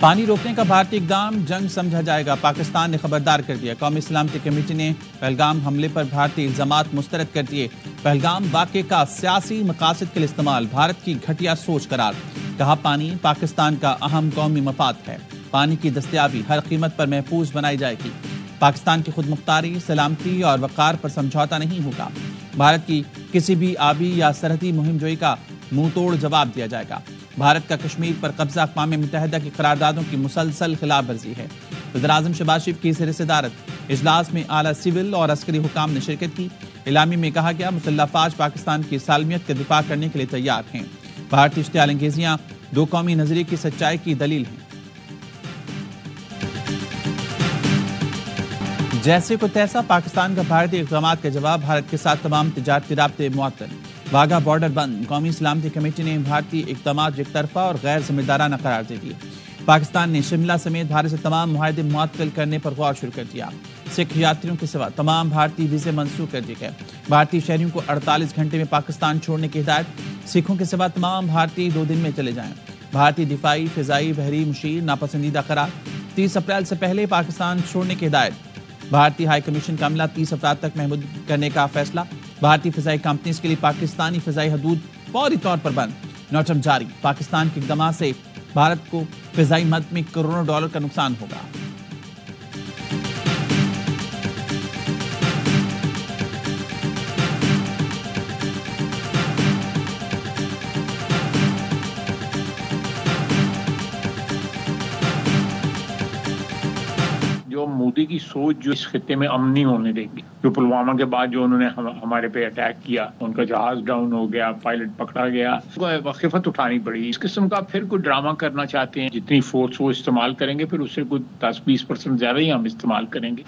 پانی روکنے کا بھارتی اقدام جنگ سمجھا جائے گا، پاکستان نے خبردار کر دیا۔ قومی سلامتی کمیٹی نے پہلگام حملے پر بھارتی الزامات مسترد کر دیے۔ پہلگام واقعے کا سیاسی مقاصد کے لیے استعمال بھارت کی گھٹیا سوچ قرار۔ کہا پانی پاکستان کا اہم قومی مفاد ہے، پانی کی دستیابی ہر قیمت پر محفوظ بنائی جائے گی۔ پاکستان کی خود مختاری، سلامتی اور وقار پر سمجھوتا نہیں ہوگا۔ بھارت کی کسی بھی آبی یا سرحدی مہم جوئی کا منہ توڑ جواب دیا جائے گا۔ بھارت کا کشمیر پر قبضہ اقوام متحدہ کی قراردادوں کی مسلسل خلاف ورزی ہے۔ صدراعظم شہباز شریف کی زیر صدارت اجلاس میں اعلیٰ سول اور عسکری حکام نے شرکت کی۔ اعلامیے میں کہا گیا مسلح افواج پاکستان کی سالمیت کا دفاع کرنے کے لیے تیار ہیں۔ بھارتی اشتعال انگیزیاں دو قومی نظریے کی سچائی کی دلیل ہیں۔ جیسے کو تیسا پاکستان کا بھارتی اقدامات کا جواب، بھارت کے ساتھ تمام تجارتی رابطے معطل۔ واگا بارڈر بند، قومی سلامتی کمیٹی نے بھارتی اقدامات یک طرفہ اور غیر ذمہ دارانہ قرار دے دیے۔ پاکستان نے شملہ سمیت بھارت سے تمام معاہدے معطل کرنے پر غور شروع کر دیا۔ سکھ یاتریوں کے سوا تمام بھارتی ویزے منسوخ کر دیے گئے۔ بھارتی شہریوں کو 48 گھنٹے میں پاکستان چھوڑنے کی ہدایت، سکھوں کے سوا تمام بھارتی 2 دن میں چلے جائیں۔ بھارتی دفاعی، فضائی، بحری مشیر ناپسندیدہ قرار، 30 اپریل سے پہلے پاکستان چھوڑنے کی ہدایت۔ بھارتی ہائی کمیشن کا عملہ 30 افراد تک محدود کرنے کا فیصلہ۔ بھارتی فضائی کمپنیز کے لیے پاکستانی فضائی حدود فوری طور پر بند، نوٹم جاری۔ پاکستان کے اقدامات سے بھارت کو فضائی مد میں کروڑوں ڈالر کا نقصان ہوگا۔ جو مودی کی سوچ جو اس خطے میں امن نہیں ہونے دے گی، جو پلوامہ کے بعد جو انہوں نے ہمارے پہ اٹیک کیا، ان کا جہاز ڈاؤن ہو گیا، پائلٹ پکڑا گیا، اس کو وقفت اٹھانی پڑی۔ اس قسم کا پھر کوئی ڈرامہ کرنا چاہتے ہیں، جتنی فورس وہ استعمال کریں گے پھر اس سے کوئی 10-20% زیادہ ہی ہم استعمال کریں گے۔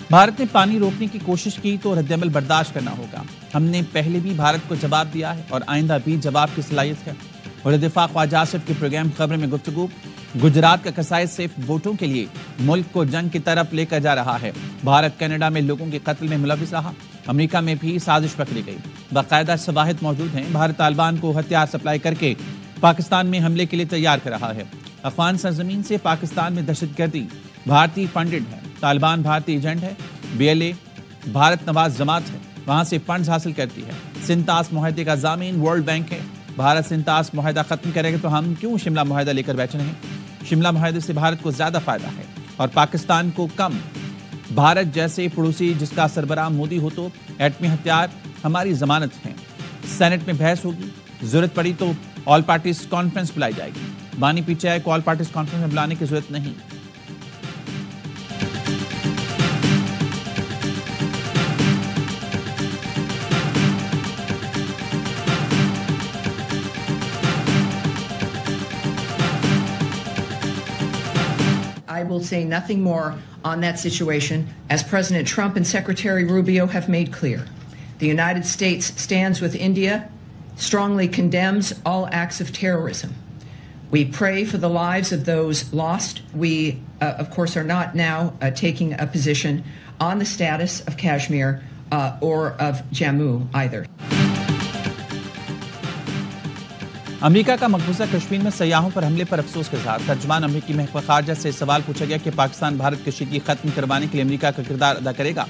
بھارت نے پانی روکنے کی کوشش کی تو رد عمل برداشت کرنا ہوگا۔ ہم نے پہلے بھی بھارت کو جواب دیا ہے اور آئندہ بھی جواب کی صلاحیت ہے۔ وزیر دفاع خواجہ آصف کے پروگرام خبر میں گفتگو۔ گجرات کا قصائد صرف ووٹوں کے لیے ملک کو جنگ کی طرف لے کر جا رہا ہے۔ بھارت کینیڈا میں لوگوں کے قتل میں ملوث رہا، امریکہ میں بھی سازش پکڑی گئی، باقاعدہ شواہد موجود ہیں۔ بھارت طالبان کو ہتھیار سپلائی کر کے پاکستان میں حملے کے لیے تیار کر رہا ہے۔ افغان سرزمین سے پاکستان میں دہشت گردی بھارتی فنڈڈ ہے، طالبان بھارتی ایجنٹ ہے، BLA بھارت نواز جماعت ہے، وہاں سے فنڈز حاصل کرتی ہے۔ سنتاس معاہدے کا ضامن ورلڈ بینک ہے۔ بھارت سنتاس معاہدہ ختم کرے گا تو ہم کیوں شملہ معاہدہ لے کر بیٹھے رہیں؟ شملہ معاہدے سے بھارت کو زیادہ فائدہ ہے اور پاکستان کو کم۔ بھارت جیسے پڑوسی جس کا سربراہ مودی ہو تو ایٹمی ہتھیار ہماری ضمانت ہیں۔ سینٹ میں بحث ہوگی، ضرورت پڑی تو آل پارٹیز کانفرنس بلائی جائے گی۔ بانی پیچھے ہے کو آل پارٹیز کانفرنس میں بلانے کی ضرورت نہیں۔ I will say nothing more on that situation, as President Trump and Secretary Rubio have made clear. The United States stands with India, strongly condemns all acts of terrorism. We pray for the lives of those lost. We, of course, are not now taking a position on the status of Kashmir or of Jammu either. امریکہ کا مقبوضہ کشمیر میں سیاحوں پر حملے پر افسوس کے ساتھ ترجمان امریکی محکمہ خارجہ سے سوال پوچھا گیا کہ پاکستان بھارت کشیدگی ختم کروانے کے لیے امریکہ کا کردار ادا کرے گا۔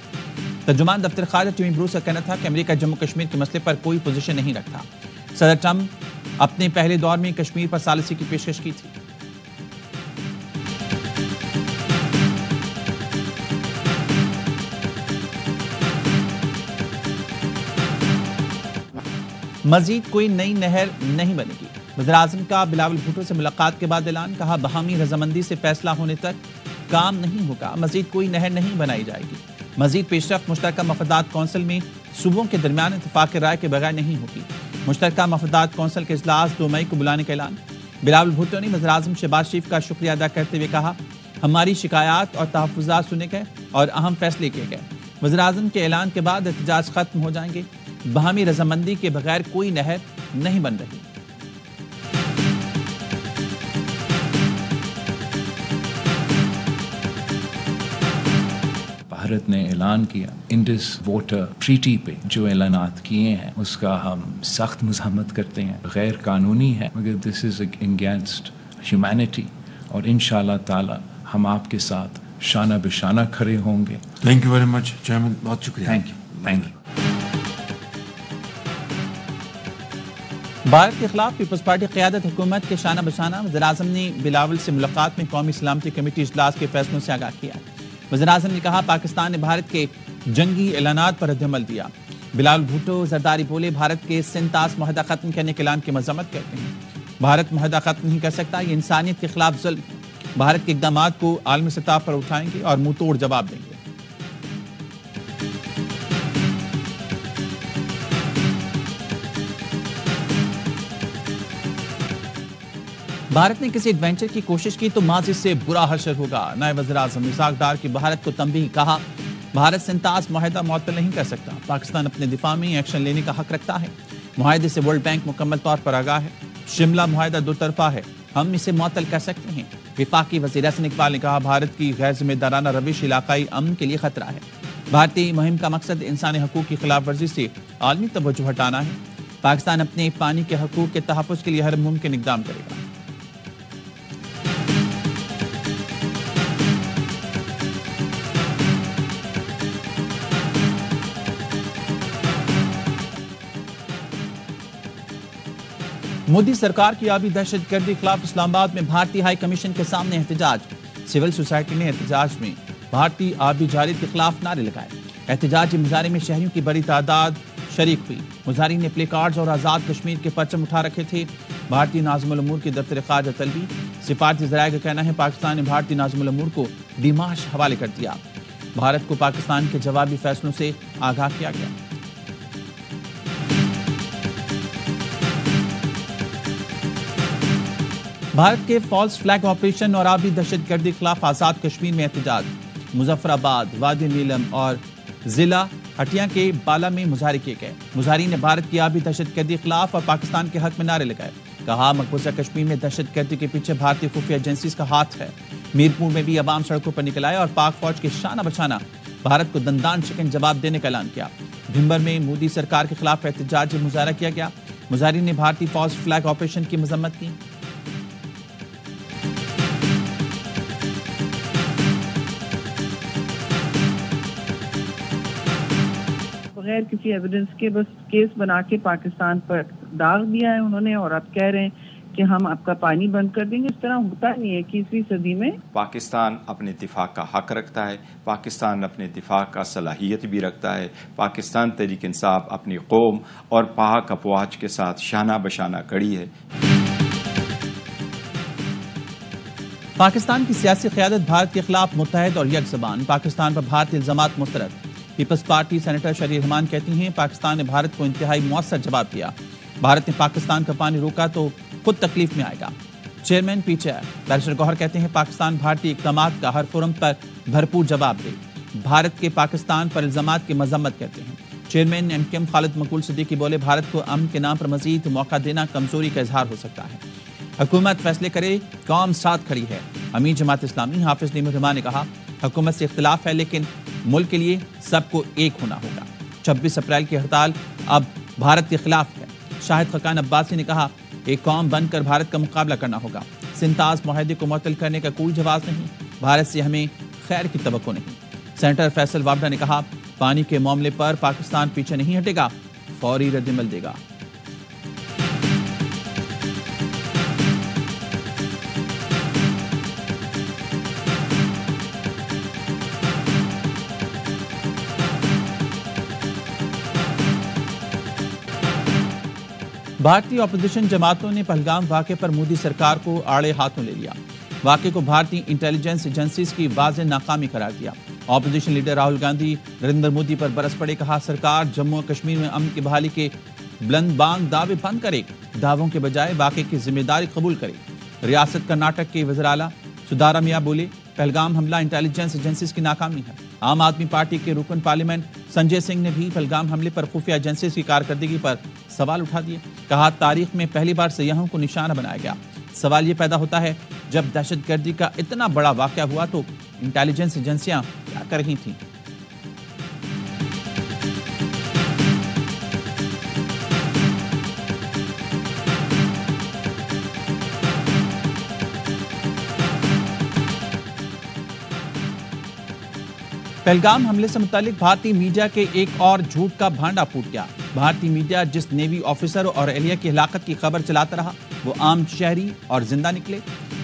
ترجمان دفتر خارجہ ٹیمی بروس کا کہنا تھا کہ امریکہ جموں کشمیر کے مسئلے پر کوئی پوزیشن نہیں رکھتا۔ صدر ٹرمپ اپنے پہلے دور میں کشمیر پر ثالثی کی پیشکش کی تھی۔ مزید کوئی نئی نہر نہیں بنے گی، وزیراعظم کا بلاول بھٹو سے ملاقات کے بعد اعلان۔ کہا باہمی رضامندی سے فیصلہ ہونے تک کام نہیں ہوگا، مزید کوئی نہر نہیں بنائی جائے گی۔ مزید پیش رفت مشترکہ مفادات کونسل میں صوبوں کے درمیان اتفاق رائے کے بغیر نہیں ہوگی۔ مشترکہ مفادات کونسل کے اجلاس 2 مئی کو بلانے کا اعلان۔ بلاول بھٹو نے وزیراعظم شہباز شریف کا شکریہ ادا کرتے ہوئے کہا ہماری شکایات اور تحفظات سنے گئے اور اہم فیصلے کیے گئے۔ وزیراعظم کے اعلان کے بعد احتجاج ختم ہو جائیں گے، باہمی رضامندی کے بغیر کوئی نہر نہیں بن رہی۔ بھارت نے اعلان کیا انڈس واٹر ٹریٹی پہ جو اعلانات کیے ہیں اس کا ہم سخت مذمت کرتے ہیں. غیر قانونی ہے مگر دس از اگینسٹ ہیومینٹی اور انشاءاللہ تعالی ہم آپ کے ساتھ شانہ بشانہ کھڑے ہوں گے. Thank you very much chairman, بہت شکریہ. Thank you. بھارت کے خلاف پیپلز پارٹی قیادت حکومت کے شانہ بشانہ وزیراعظم نے بلاول سے ملاقات میں قومی سلامتی کمیٹی اجلاس کے فیصلوں سے آگاہ کیا. وزیراعظم نے کہا پاکستان نے بھارت کے جنگی اعلانات پر رد عمل دیا. بلاول بھٹو زرداری بولے بھارت کے سنتاس معاہدہ ختم کرنے کے اعلان کی مذمت کرتے ہیں. بھارت معاہدہ ختم نہیں کر سکتا, یہ انسانیت کے خلاف ظلم ہے. بھارت کے اقدامات کو عالمی سطح پر اٹھائیں گے اور منہ توڑ جواب دیں گے. بھارت نے کسی ایڈوینچر کی کوشش کی تو ماضی سے برا حشر ہوگا. نائب وزیر اعظم اسحاق ڈار کی بھارت کو تنبیہ. کہا بھارت سنتاس معاہدہ معطل نہیں کر سکتا. پاکستان اپنے دفاع میں ایکشن لینے کا حق رکھتا ہے. معاہدے سے ورلڈ بینک مکمل طور پر آگاہ ہے. شملہ معاہدہ دو طرفہ ہے, ہم اسے معطل کر سکتے ہیں. وفاقی وزیر احسن اقبال نے کہا بھارت کی غیر ذمہ دارانہ روش علاقائی امن کے لیے خطرہ ہے. بھارتی مہم کا مقصد انسانی حقوق کی خلاف ورزی سے عالمی توجہ ہٹانا ہے. پاکستان اپنے پانی کے حقوق کے تحفظ کے لیے ہر ممکن اقدام کرے گا. مودی سرکار کی آبی دہشت گردی خلاف اسلام آباد میں بھارتی ہائی کمیشن کے سامنے احتجاج. سول سوسائٹی نے احتجاج میں بھارتی آبی جارحیت کے خلاف نعرے لگائے. احتجاجی مظاہرے میں شہریوں کی بڑی تعداد شریک ہوئی. مظاہرین نے پلے کارڈز اور آزاد کشمیر کے پرچم اٹھا رکھے تھے. بھارتی ناظم الامور کی دفتر خارجہ طلبی. سفارتی ذرائع کا کہنا ہے پاکستان نے بھارتی ناظم الامور کو ڈیماش حوالے کر دیا. بھارت کو پاکستان کے جوابی فیصلوں سے آگاہ کیا گیا. بھارت کے فالس فلیگ آپریشن اور آبی دہشت گردی کے خلاف آزاد کشمیر میں احتجاج. مظفر آباد, وادی نیلم اور ضلع ہٹیا کے بالا میں مظاہرے کیے گئے. مظاہرین نے بھارت کی آبی دہشت گردی کے خلاف اور پاکستان کے حق میں نعرے لگائے. کہا مقبوضہ کشمیر میں دہشت گردی کے پیچھے بھارتی خفیہ ایجنسیز کا ہاتھ ہے. میرپور میں بھی عوام سڑکوں پر نکل آئے اور پاک فوج کے شانہ بشانہ بھارت کو دندان شکن جواب دینے کا اعلان کیا. بھمبر میں مودی سرکار کے خلاف احتجاجی مظاہرہ کیا گیا. مظاہرین نے بھارتی فالس فلیگ آپریشن کی مذمت کی. بغیر کسی ایویڈنس کے بس کیس بنا کے پاکستان پر داغ دیا ہے انہوں نے, اور اب کہہ رہے ہیں کہ ہم آپ کا پانی بند کر دیں گے. اس طرح ہوتا نہیں ہے 21ویں صدی میں. پاکستان اپنے دفاع کا حق رکھتا ہے. پاکستان اپنے دفاع کا صلاحیت بھی رکھتا ہے. پاکستان تحریک انصاف اپنی قوم اور پاک افواج کے ساتھ شانہ بشانہ کڑی ہے. پاکستان کی سیاسی قیادت بھارت کے خلاف متحد اور یک زبان. پاکستان پر بھارتی الزامات مسترد. پیپلز پارٹی سینیٹر شریر رحمان کہتی ہیں پاکستان نے بھارت کو انتہائی مؤثر جواب دیا. بھارت نے پاکستان کا پانی روکا تو خود تکلیف میں آئے گا. Chairman P T I barrister Gohar کہتے ہیں پاکستان بھارتی اقدامات کا ہر فورم پر بھرپور جواب دے. بھارت کے پاکستان پر الزامات کی مذمت کرتے ہیں. چیئرمین ایم کیو ایم خالد مقبول صدیقی بولے بھارت کو امن کے نام پر مزید موقع دینا کمزوری کا اظہار ہو سکتا ہے. حکومت فیصلے کرے, قوم ساتھ کھڑی ہے. امیر جماعت اسلامی حافظ نعیم الرحمان نے کہا حکومت سے اختلاف ہے لیکن ملک کے لیے سب کو ایک ہونا ہوگا. 26 اپریل کی ہڑتال اب بھارت کے خلاف ہے. شاہد خاقان عباسی نے کہا ایک قوم بن کر بھارت کا مقابلہ کرنا ہوگا. سنتاز معاہدے کو معطل کرنے کا کوئی جواز نہیں. بھارت سے ہمیں خیر کی توقع نہیں. سینیٹر فیصل وابڈا نے کہا پانی کے معاملے پر پاکستان پیچھے نہیں ہٹے گا, فوری رد عمل دے گا. بھارتی اپوزیشن جماعتوں نے پہلگام واقعے پر مودی سرکار کو آڑے ہاتھوں لے لیا. واقعے کو بھارتی انٹیلیجنس ایجنسیز کی واضح ناکامی قرار دیا. اپوزیشن لیڈر راہل گاندھی نریندر مودی پر برس پڑے. کہا سرکار جموں و کشمیر میں امن کی بحالی کے بلند بانگ دعوے بند کرے, دعووں کے بجائے واقعے کی ذمہ داری قبول کرے. ریاست کرناٹک کے وزیر اعلیٰ سدھارا میاں بولے پہلگام حملہ انٹیلیجنس ایجنسیز کی ناکامی ہے. عام آدمی پارٹی کے رکن پارلیمنٹ سنجے سنگھ نے بھی پہلگام حملے پر خفیہ ایجنسیز کی کارکردگی پر سوال اٹھا دیے. کہا تاریخ میں پہلی بار سیاحوں کو نشانہ بنایا گیا. سوال یہ پیدا ہوتا ہے جب دہشت گردی کا اتنا بڑا واقعہ ہوا تو انٹیلیجنس ایجنسیاں کیا کر رہی تھیں. پہلگام حملے سے متعلق بھارتی میڈیا کے ایک اور جھوٹ کا بھانڈا پھوٹ گیا۔ بھارتی میڈیا جس نیوی آفیسر اور اہلیہ کی ہلاکت کی خبر چلاتا رہا وہ عام شہری اور زندہ نکلے۔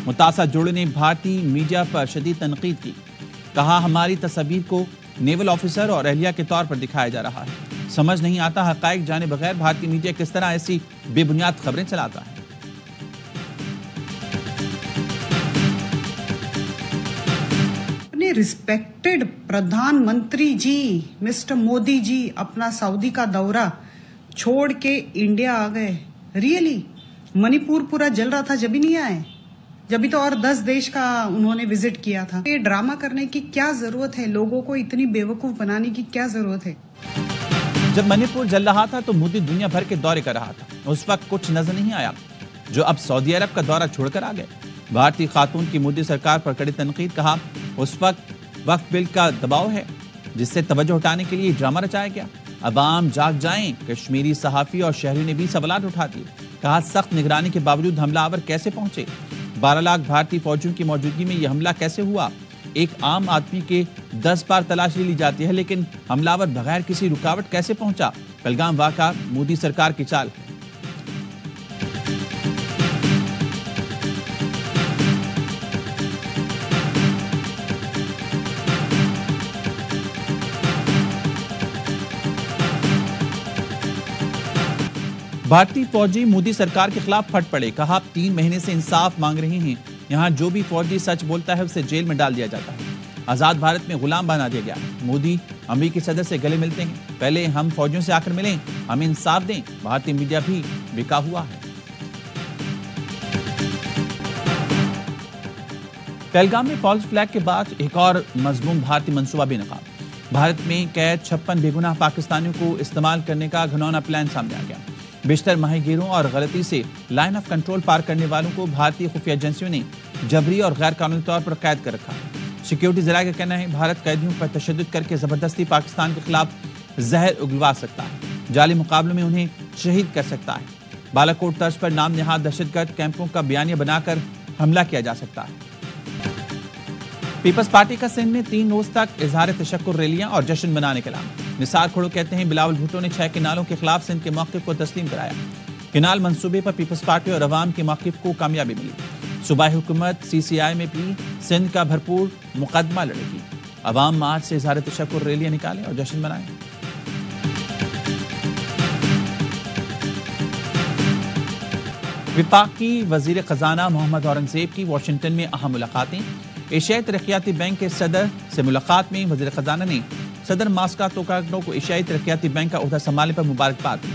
متاثرہ جوڑے نے بھارتی میڈیا پر شدید تنقید کی، کہا ہماری تصاویر کو نیول آفیسر اور اہلیہ کے طور پر دکھایا جا رہا ہے۔ سمجھ نہیں آتا حقائق جانے بغیر بھارتی میڈیا کس طرح ایسی بے بنیاد خبریں چلاتا ہے۔ ریسپیکٹڈ پردھان منتری جی مسٹر مودی جی اپنا سعودی کا دورہ چھوڑ کے انڈیا آ گئے۔ ریئلی منی پور پورا جل رہا تھا جبھی نہیں آئے؟ جبھی تو اور 10 دیش کا انہوں نے وزٹ کیا تھا۔ یہ ڈرامہ کرنے کی کیا ضرورت ہے؟ لوگوں کو اتنی بیوقوف بنانے کی کیا ضرورت ہے؟ جب منی پور جل رہا تھا تو مودی دنیا بھر کے دورے کر رہا تھا، اس وقت کچھ نظر نہیں آیا جو اب سعودی عرب کا دورہ چھوڑ کر آ گئے۔ بھارتی خاتون کی مودی سرکار پر کڑی تنقید، کہا اس وقت وقف بل کا دباؤ ہے جس سے توجہ ہٹانے کے لیے ڈرامہ رچایا گیا۔ عوام جاگ جائیں، کشمیری صحافی اور شہری نے بھی سوالات اٹھا دیے، کہا سخت نگرانی کے باوجود حملہ آور کیسے پہنچے؟ 12 لاکھ بھارتی فوجیوں کی موجودگی میں یہ حملہ کیسے ہوا؟ ایک عام آدمی کے 10 بار تلاشی لی جاتی ہے لیکن حملہ آور بغیر کسی رکاوٹ کیسے پہنچا؟ پہلگام واقعہ مودی سرکار کی چال ہے۔ بھارتی فوجی مودی سرکار کے خلاف پھٹ پڑے، کہا 3 مہینے سے انصاف مانگ رہے ہیں، یہاں جو بھی فوجی سچ بولتا ہے اسے جیل میں ڈال دیا جاتا ہے، آزاد بھارت میں غلام بنا دیا گیا۔ مودی امریکی صدر سے گلے ملتے ہیں، پہلے ہم فوجیوں سے آ کر ملیں، ہمیں انصاف دیں۔ بھارتی میڈیا بھی بکا ہوا ہے۔ پہلگام میں فالس فلیگ کے بعد ایک اور مذموم بھارتی منصوبہ بے نقاب۔ بھارت میں قید 56 بے گناہ پاکستانیوں کو استعمال کرنے کا گھناؤنا پلان سامنے آ گیا۔ بیشتر ماہی گیروں اور غلطی سے لائن آف کنٹرول پار کرنے والوں کو بھارتی خفیہ ایجنسیوں نے جبری اور غیر قانونی طور پر قید کر رکھا۔ سیکیورٹی ذرائع کا کہنا ہے بھارت قیدیوں پر تشدد کر کے زبردستی پاکستان کے خلاف زہر اگلوا سکتا ہے، جعلی مقابلوں میں انہیں شہید کر سکتا ہے، بالاکوٹ طرز پر نام نہاد دہشت گرد کیمپوں کا بیانیہ بنا کر حملہ کیا جا سکتا ہے۔ پیپلز پارٹی کا سندھ میں 3 روز تک اظہار تشکر ریلیاں اور جشن منانے کا اعلان۔ نثار کھڑو کہتے ہیں بلاول بھٹو نے 6 کنالوں کے خلاف سندھ کے موقف کو تسلیم کرایا۔ کنال منصوبے پر پیپلز پارٹی اور عوام کے موقف کو کامیابی ملی۔ صوبائی حکومت CCI میں بھی سندھ کا بھرپور مقدمہ لڑے گی۔ عوام مارچ سے اظہار تشکر ریلیاں نکالیں اور جشن منائیں۔ وفاقی وزیر خزانہ محمد اورنگزیب کی واشنگٹن میں اہم ملاقاتیں۔ ایشیائی ترقیاتی بینک کے صدر سے ملاقات میں وزیر خزانہ نے صدر ماسکا توکاگنو کو ایشیائی ترقیاتی بینک کا عہدہ سنبھالنے پر مبارکباد دی۔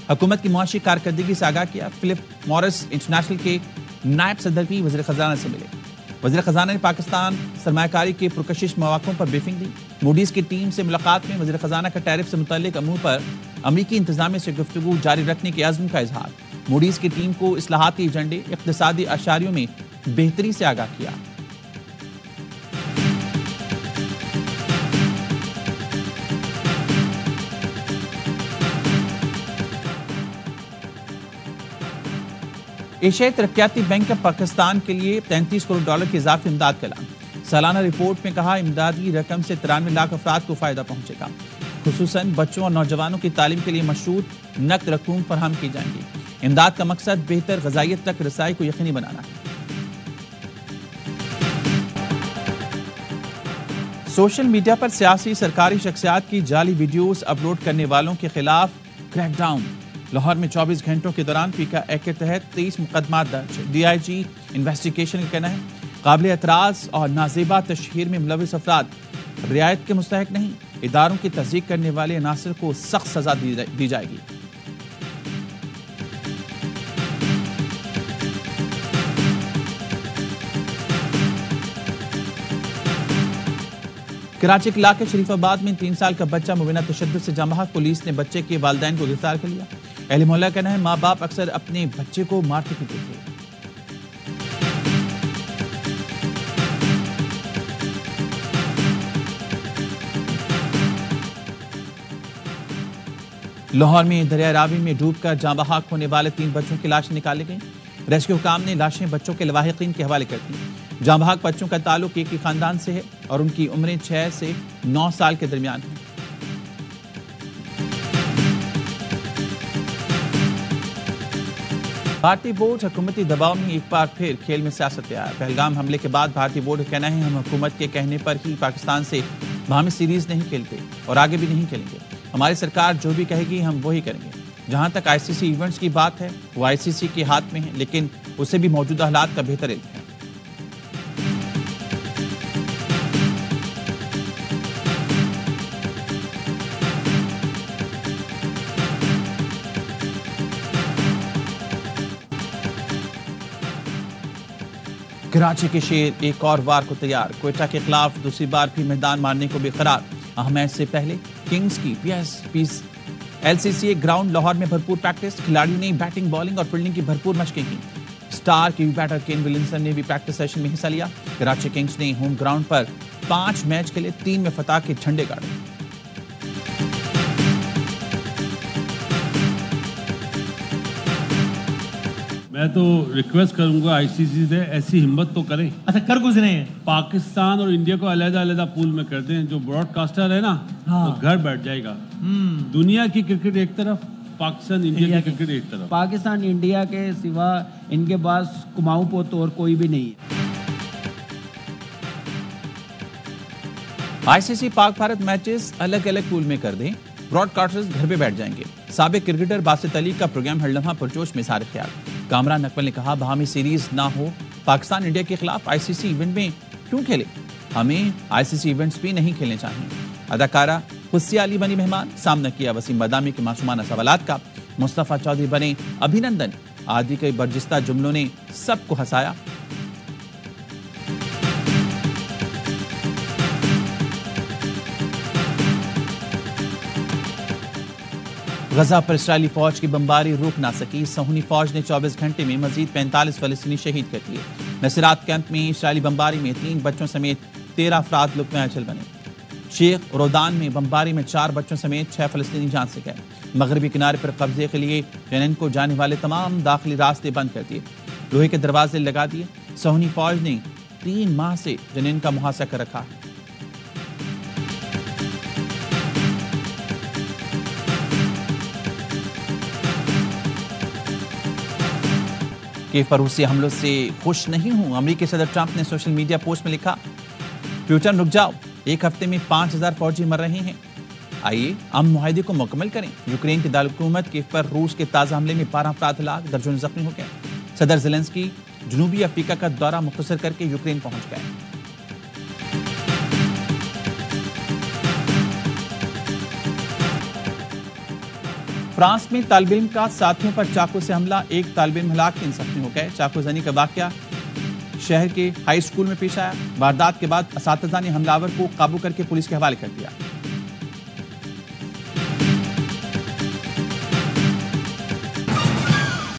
حکومت کی معاشی کارکردگی سے آگاہ کیا۔ فلپ مورس انٹرنیشنل کے نائب صدر بھی وزیر خزانہ سے ملے۔ وزیر خزانہ نے پاکستان سرمایہ کاری کے پرکشش مواقعوں پر بریفنگ دی۔ موڈیز کی ٹیم سے ملاقات میں وزیر خزانہ کا ٹیرف سے متعلق امور پر امریکی انتظامیہ سے گفتگو جاری رکھنے کے عزم کا اظہار۔ موڈیز کی ٹیم کو اصلاحاتی ایجنڈے، اقتصادی اشاریوں میں بہتری سے آگاہ کیا۔ ایشیائی ترقیاتی بینک کا پاکستان کے لیے $33 کروڑ کی اضافی امداد کا اعلان۔ سالانہ رپورٹ میں کہا امدادی رقم سے 93 لاکھ افراد کو فائدہ پہنچے گا، خصوصاً بچوں اور نوجوانوں کی تعلیم کے لیے مشروط نقد رقوم فراہم کی جائیں گی۔ امداد کا مقصد بہتر غذائیت تک رسائی کو یقینی بنانا ہے۔ سوشل میڈیا پر سیاسی سرکاری شخصیات کی جعلی ویڈیوز اپلوڈ کرنے والوں کے خلاف کریک ڈاؤن۔ لاہور میں 24 گھنٹوں کے دوران پیکا ایکٹ کے تحت 23 مقدمات درج۔ DIG انویسٹیگیشن کا کہنا ہے قابل اعتراض اور نازیبا تشہیر میں ملوث افراد رعایت کے مستحق نہیں، اداروں کی تصدیق کرنے والے عناصر کو سخت سزا دی جائے گی۔ کراچی کے علاقے شریف آباد میں 3 سال کا بچہ مبینہ تشدد سے جاں بحق، پولیس نے بچے کے والدین کو گرفتار کر لیا۔ اہل محلہ کا کہنا ہے ماں باپ اکثر اپنے بچے کو مارتے پیٹتے تھے۔ لاہور میں دریا راوی میں ڈوب کر جاں بحق ہونے والے 3 بچوں کی لاشیں نکالی گئیں۔ ریسکیو حکام نے لاشیں بچوں کے لواحقین کے حوالے کر دیں۔ جہاں بھاگ بچوں کا تعلق ایک ہی خاندان سے ہے اور ان کی عمریں 6 سے 9 سال کے درمیان ہیں۔ بھارتی بورڈ حکومتی دباؤ میں ایک بار پھر کھیل میں سیاست پہ آیا۔ پہلگام حملے کے بعد بھارتی بورڈ کا کہنا ہے ہم حکومت کے کہنے پر ہی پاکستان سے باہمی سیریز نہیں کھیلتے اور آگے بھی نہیں کھیلیں گے۔ ہماری سرکار جو بھی کہے گی ہم وہی کریں گے۔ جہاں تک آئی سی سی ایونٹس کی بات ہے وہ آئی سی سی کے ہاتھ میں ہے، لیکن اسے بھی موجودہ حالات کا بہتر علم ہے۔ کراچی کے شیر ایک اور وار کو تیار، کوئٹہ کے خلاف دوسری بار بھی میدان مارنے کو بے قرار۔ اہم میچ سے پہلے کنگز کی L C C ground Lahore میں بھرپور پریکٹس، کھلاڑیوں نے بیٹنگ بالنگ اور فیلڈنگ کی بھرپور مشقیں کی۔ سٹار کی بیٹر کین ولینسن نے بھی پریکٹس سیشن میں حصہ لیا۔ کراچی کنگز نے ہوم گراؤنڈ پر 5 میچ کھیلے، 3 میں فتح کے جھنڈے گاڑے۔ میں تو ریکویسٹ کروں گا آئی سی سی سے ایسی ہمت تو کریں۔ اچھا کر گزرے ہیں، پاکستان اور انڈیا کو علیحدہ علیحدہ پول میں کر دیں۔ جو براڈ کاسٹر ہے نا وہ گھر بیٹھ جائے گا۔ دنیا کی کرکٹ ایک طرف، پاکستان انڈیا کی کرکٹ ایک طرف۔ پاکستان انڈیا کے سوا ان کے پاس کماؤ پوت اور کوئی بھی نہیں ہے۔ آئی سی سی پاک بھارت میچز الگ الگ پول میں کر دیں، براڈ کاسٹرز گھر پہ بیٹھ جائیں گے۔ سابق کرکٹر باسط علی کا پروگرام ہر لمحہ پرجوش میں اظہار خیال۔ کامران اکمل نے کہا باہمی سیریز نہ ہو، پاکستان انڈیا کے خلاف آئی سی سی ایونٹ میں کیوں کھیلے؟ ہمیں آئی سی سی ایونٹس بھی نہیں کھیلنے چاہیے۔ اداکارہ حسیہ علی بنی مہمان، سامنا کیا وسیم بادامی کے معصومانہ سوالات کا۔ مصطفیٰ چودھری بنے ابھینندن، عادی کے برجستہ جملوں نے سب کو ہنسایا۔ غزہ پر اسرائیلی فوج کی بمباری روک نہ سکی، صہیونی فوج نے 24 گھنٹے میں مزید 45 فلسطینی شہید کر دیے۔ نصیرات کیمپ میں اسرائیلی بمباری میں 3 بچوں سمیت 13 افراد لقمہ اجل بنے۔ شیخ رودان میں بمباری میں 4 بچوں سمیت 6 فلسطینی جان سے گئے۔ مغربی کنارے پر قبضے کے لیے جنین کو جانے والے تمام داخلی راستے بند کر دیے، لوہے کے دروازے لگا دیے۔ صہیونی فوج نے 3 ماہ سے جنین کا محاصرہ کر رکھا ہے۔ کیف پر روسی حملوں سے خوش نہیں ہوں، امریکی صدر ٹرمپ نے سوشل میڈیا پوسٹ میں لکھا پیوٹن رک جاؤ، 1 ہفتے میں 5000 فوجی مر رہے ہیں، آئیے امن معاہدے کو مکمل کریں۔ یوکرین کے دارالحکومت کیف پر روس کے تازہ حملے میں 12 افراد ہلاک، درجنوں زخمی ہو گئے۔ صدر زیلنسکی جنوبی افریقہ کا دورہ مختصر کر کے یوکرین پہنچ گئے۔ فرانس میں طالب علم کا ساتھیوں پر چاقو سے حملہ، 1 طالب علم ہلاک، 3 زخمی ہو گئے۔ چاقو زنی کا واقعہ شہر کے ہائی اسکول میں پیش آیا۔ واردات کے بعد اساتذہ نے حملہ آور کو قابو کر کے پولیس کے حوالے کر دیا۔